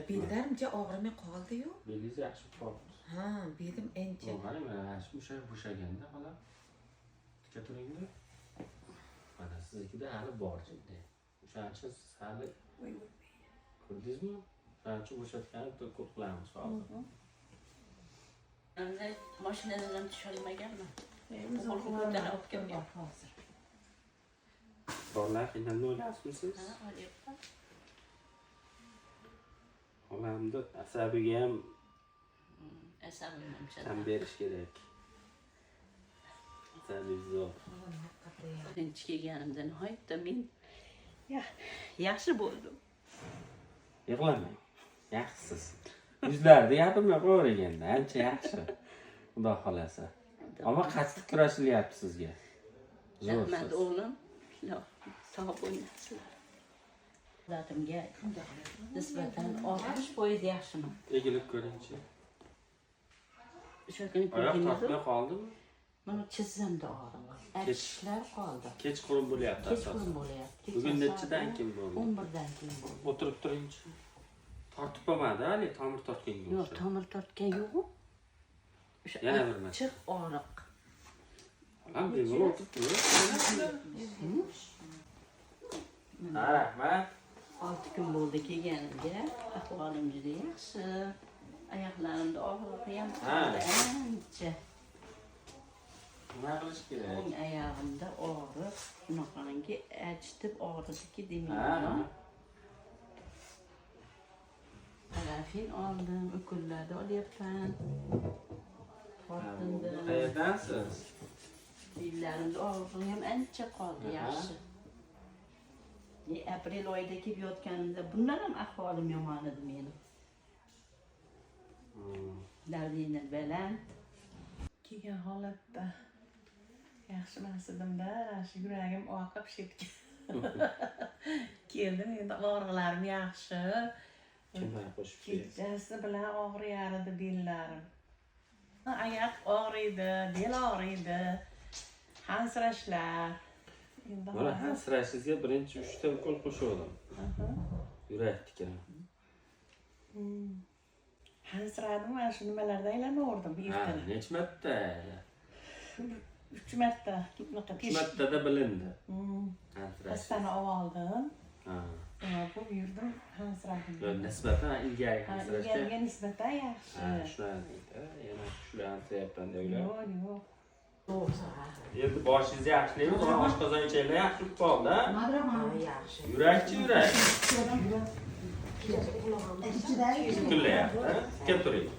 Bellarimcha og'rimay qoldi-yu. Belingiz yaxshi qoldi. Ha, belim ancha. Mana mana shu bo'shaganda xola. Tika turingda. Mana siznikida hali bor jiddiy. O'shaning uchun siz hali ko'rdingizmi? O'shaning uchun bo'shatganni ko'p qilamiz hozir. Endi mashinadan tusholmaganman. O'quvchilar olib kelgan hozir. Bolalar qiynalib o'ylasizmisiz? Ha, olyapman. Olamda asabiga ham Asabim tan berish kerak. Asabiy zo'r. birinchi kelganimda nihoyatda men yaxshi bo'ldim. Yig'lamang. Yaxshisiz. Yuzlarida gapirmay qo'yavering endi. Ancha yaxshi. Xudo xolasa. Ammo qattiq kurashilyapti sizga. Rahmat o'g'lim. Sog' bo'linglar. Zatimga nisbatan 60% yaxshiman. Egilib ko'ringchi. O'sha kuni Oyoq ko'rdingizmi? tortmay qoldimi? Mana chizzamda og'rim. Achishlar qoldi. Kechqurun bo'lyapti asosan. Kechqurun bo'lyapti. Bugun nechidan keyin bo'ldi? 11dan keyin bo'ldi. O'tirib turingchi. Tortib bo'lmadi, hali tomir tortganga Yo'q, o'xshaydi. tomir tortgan yo'q. O'sha Yana bir marta. achchiq og'riq. Ham bemalol o'tirib turing. Ha, rahmat. 6 kun bo'ldi kelganimga. Ahvolim juda yaxshi. Oyoqlarimda og'riqi ham qoldi ancha. Nima qilish kerak? O'ng oyog'imda og'riq, shunaqangi achitib og'ridiki Ha. demayman. Parafin oldim, ukullarda olyapman. Tortindim. Qayerdansiz? Bellarimda og'riqi ham ancha qoldi, yaxshi. Aprel oyida kelib yotganimda bundan ham ahvolim yomon edi mening. Dardini bilan kelgan holatda yaxshi emas edim-da, shu yuragim oqib shepgan. Keldim, endi og'riqlarim yaxshi. Kimlar qo'shib keldi? Kechasi bilan og'riyar edi bellarim. Oyoq og'riydi, bel og'riydi, hansirashlar. Mana hansirashingizga birinchi 3 ta ukol qo'shuvdim. Yurak tikini. Hansiradim, mana shu nimalarda aylanardim Ha, ertalab. necha marta? 3 marta bunaqa 3 martada bilindi. Hansirash. Pastani oldim. Ha. Bu yurdim, hansiradim. Yo, nisbatan ilgari hansirashga. Ilgariga nisbatan yaxshi. Ha, shuni yana shular hansirayapman deylar. Yo'q. Endi boshingiz yaxshilaymi? Mana oshqozon ichinglar yaxshi qoldi. Yaxshi. Yurakchi yurak. Dukullayapti. Tika turing.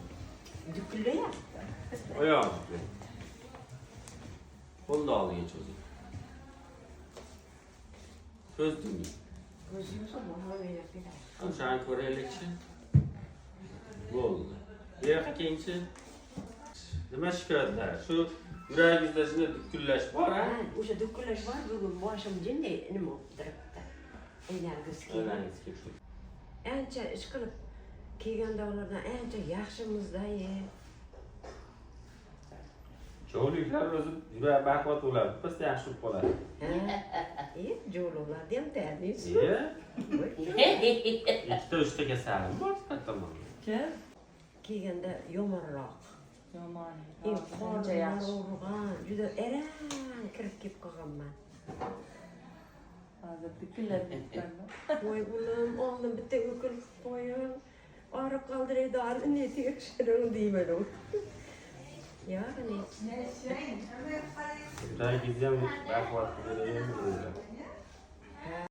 Dukullayapti. Oyog'ingizni. Qo'lni oldiga cho'zing. Ko'z duming. Ko'zingizni bo'g'ib O'shani ko'raylikchi. Bo'ldi. Bu yoqqa kelingchi. Nima shikoyatlar? Shu yuragingizda shunday dukullash bor-a? O'sha dukullash bor, bugun boshim jinday nima o'tiribdi. Aylangiz Aylangiz kelsin. ancha ish qilib kelgandalardan ancha yaxshimizda-ye. Jo'liklar o'zi yurak baquvvat bo'ladi, biz yaxshi bo'lib qoladi. Jo'lovlarni ham tayyorlaysiz. Ikkita uchta kasalim bor tomon. Kelganda yomonroq. Yomon. Qornim og'rigan, juda eran kirib kelib qolganman. Hozir dukullab ketganman. Voy bulim, oldin bitta ukol qo'yib, og'riq qoldiradi, ne tekshiring deyman u. Ya'ni Yuragingiz ham baquvvat bo'ladimi?